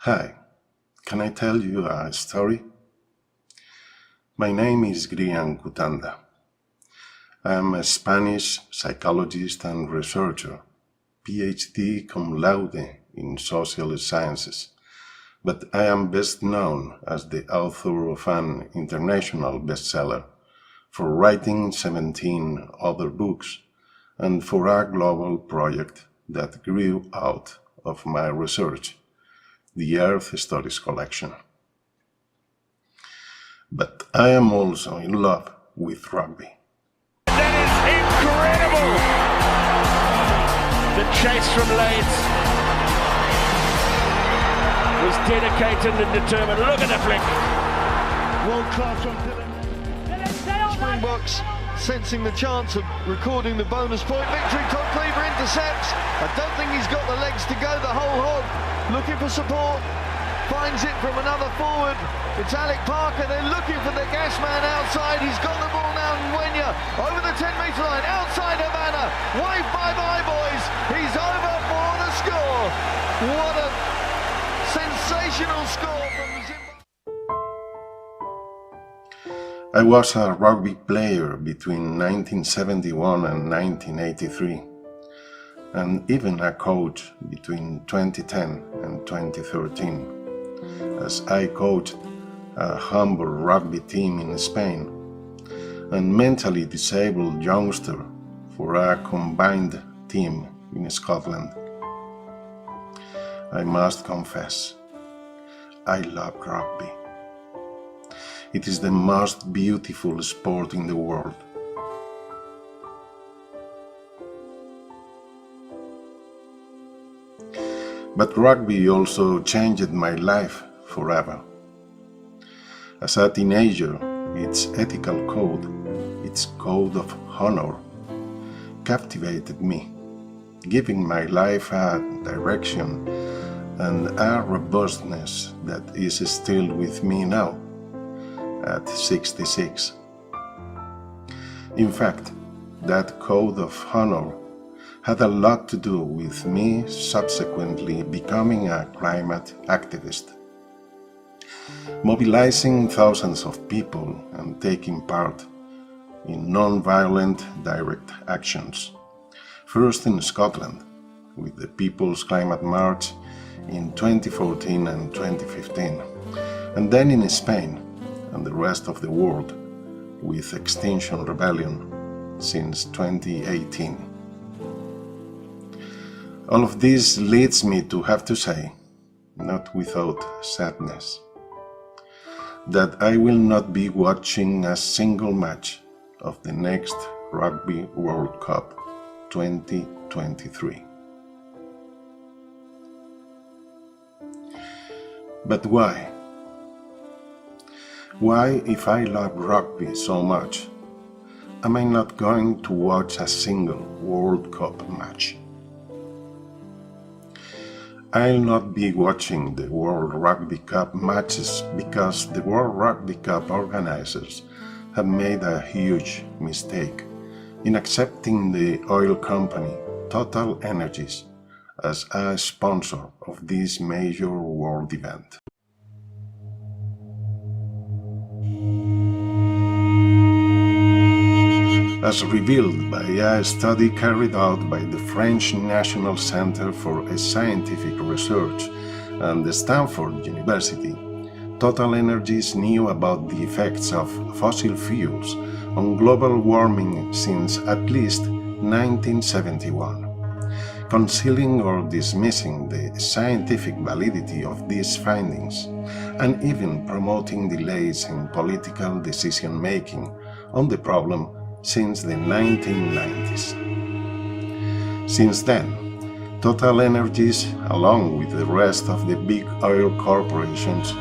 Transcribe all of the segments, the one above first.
Hi, can I tell you a story? My name is Grian Cutanda. I am a Spanish psychologist and researcher, PhD cum laude in social sciences, but I am best known as the author of an international bestseller, for writing 17 other books, and for a global project that grew out of my research, the Earth Stories collection. But I am also in love with rugby. That is incredible! The chase from Leeds was dedicated and determined. Look at the flick! World class from Dylan. Springboks sensing the chance of recording the bonus point victory. Todd Cleaver intercepts. I don't think he's got the legs to go the whole hog. Looking for support. Finds it from another forward. It's Alec Parker. They're looking for the gas man outside. He's got the ball now. Ngwenya over the 10-metre line. Outside Havana. Wave bye-bye, boys. He's over for the score. What a sensational score from Zimbabwe. I was a rugby player between 1971 and 1983, and even a coach between 2010 and 2013, as I coached a humble rugby team in Spain and mentally disabled youngster for a combined team in Scotland. I must confess, I love rugby. It is the most beautiful sport in the world. But rugby also changed my life forever. As a teenager, its ethical code, its code of honor, captivated me, giving my life a direction and a robustness that is still with me now, at 66. In fact, that code of honor had a lot to do with me subsequently becoming a climate activist, mobilizing thousands of people and taking part in non-violent direct actions, first in Scotland with the People's Climate March in 2014 and 2015, and then in Spain and the rest of the world with Extinction Rebellion since 2018. All of this leads me to have to say, not without sadness, that I will not be watching a single match of the next Rugby World Cup 2023. But why? Why, if I love rugby so much, am I not going to watch a single World Cup match? I'll not be watching the World Rugby Cup matches because the World Rugby Cup organizers have made a huge mistake in accepting the oil company Total Energies as a sponsor of this major world event. As revealed by a study carried out by the French National Center for Scientific Research and the Stanford University, Total Energies knew about the effects of fossil fuels on global warming since at least 1971, concealing or dismissing the scientific validity of these findings, and even promoting delays in political decision-making on the problem since the 1990s. Since then, Total Energies, along with the rest of the big oil corporations,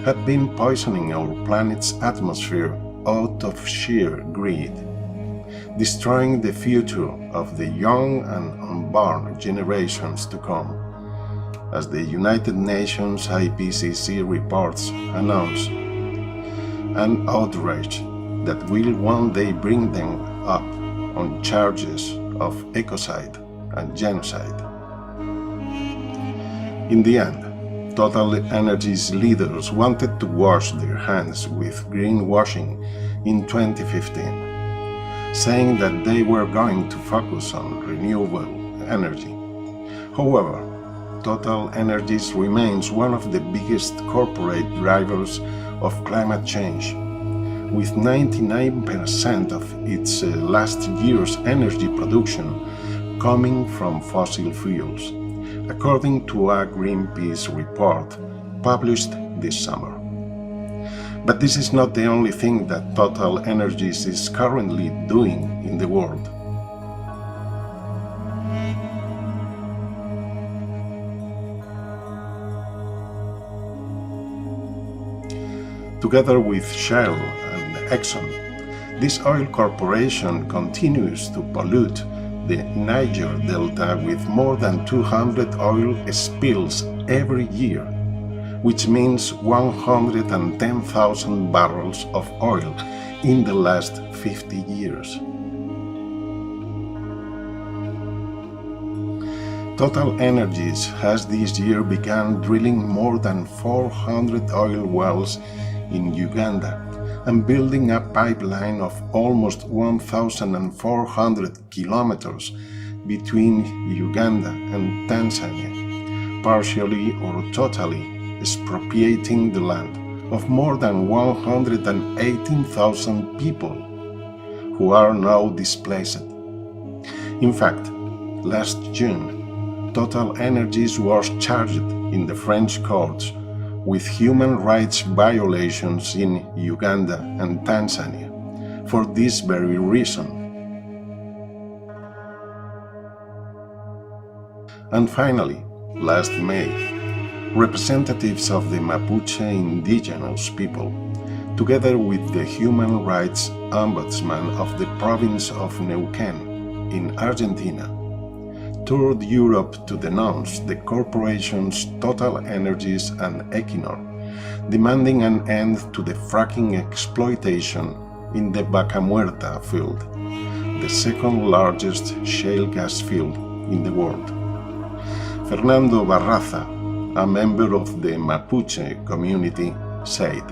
have been poisoning our planet's atmosphere out of sheer greed, destroying the future of the young and unborn generations to come, as the United Nations IPCC reports announce, an outrage that will one day bring them up on charges of ecocide and genocide. In the end, Total Energy's leaders wanted to wash their hands with greenwashing in 2015, saying that they were going to focus on renewable energy. However, Total Energies remains one of the biggest corporate drivers of climate change, with 99% of its last year's energy production coming from fossil fuels, according to a Greenpeace report published this summer. But this is not the only thing that Total Energies is currently doing in the world. Together with Shell and Exxon, this oil corporation continues to pollute the Niger Delta with more than 200 oil spills every year, which means 110,000 barrels of oil in the last 50 years. Total Energies has this year begun drilling more than 400 oil wells in Uganda and building a pipeline of almost 1,400 kilometers between Uganda and Tanzania, partially or totally expropriating the land of more than 118,000 people who are now displaced. In fact, last June, Total Energies was charged in the French courts with human rights violations in Uganda and Tanzania for this very reason. And finally, last May, representatives of the Mapuche indigenous people, together with the human rights ombudsman of the province of Neuquén in Argentina, toured Europe to denounce the corporations Total Energies and Equinor, demanding an end to the fracking exploitation in the Vaca Muerta field, the second largest shale gas field in the world. Fernando Barraza, a member of the Mapuche community, said,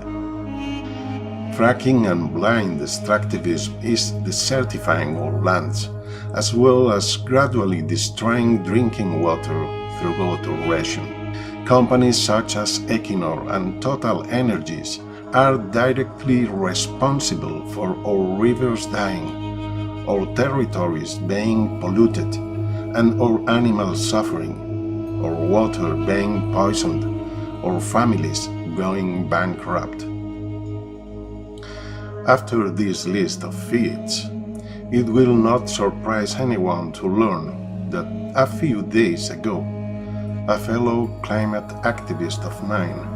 "Fracking and blind extractivism is desertifying our lands, as well as gradually destroying drinking water through water ration. Companies such as Equinor and Total Energies are directly responsible for our rivers dying, our territories being polluted, and our animals suffering, our water being poisoned, our families going bankrupt." After this list of feats, it will not surprise anyone to learn that a few days ago, a fellow climate activist of mine,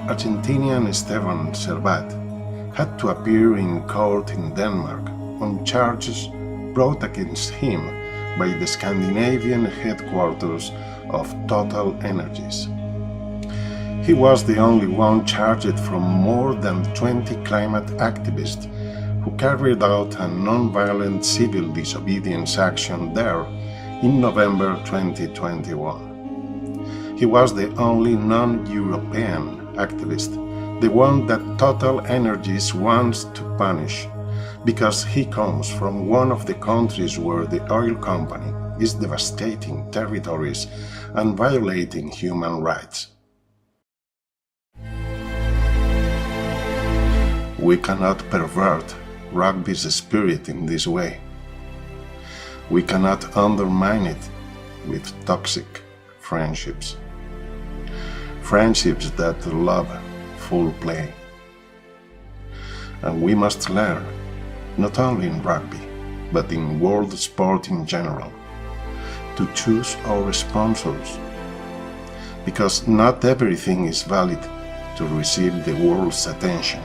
Argentinian Esteban Servat, had to appear in court in Denmark on charges brought against him by the Scandinavian headquarters of Total Energies. He was the only one charged from more than 20 climate activists who carried out a non-violent civil disobedience action there in November 2021. He was the only non-European activist, the one that Total Energies wants to punish, because he comes from one of the countries where the oil company is devastating territories and violating human rights. We cannot pervert rugby's spirit in this way. We cannot undermine it with toxic friendships. Friendships that love full play. And we must learn, not only in rugby, but in world sport in general, to choose our sponsors, because not everything is valid to receive the world's attention,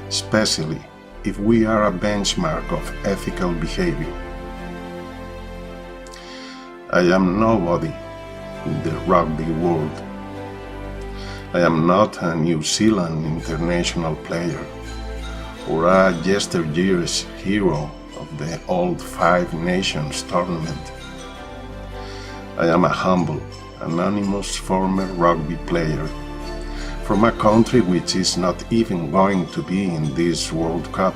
especially if we are a benchmark of ethical behavior. I am nobody in the rugby world. I am not a New Zealand international player or a yesteryear's hero of the old Five Nations tournament. I am a humble anonymous former rugby player from a country which is not even going to be in this World Cup.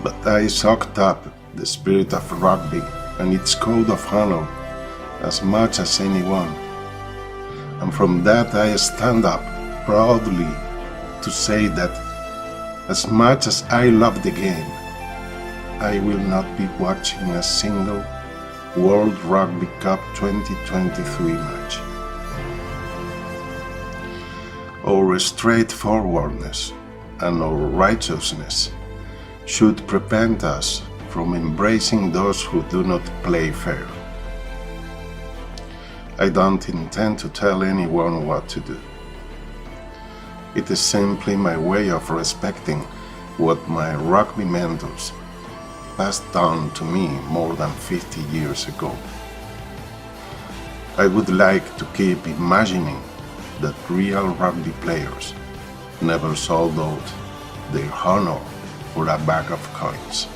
But I soaked up the spirit of rugby and its code of honor as much as anyone, and from that I stand up proudly to say that as much as I love the game, I will not be watching a single World Rugby Cup 2023 match. Our straightforwardness and our righteousness should prevent us from embracing those who do not play fair. I don't intend to tell anyone what to do. It is simply my way of respecting what my rugby mentors passed down to me more than 50 years ago. I would like to keep imagining that real rugby players never sold out their honor for a bag of coins.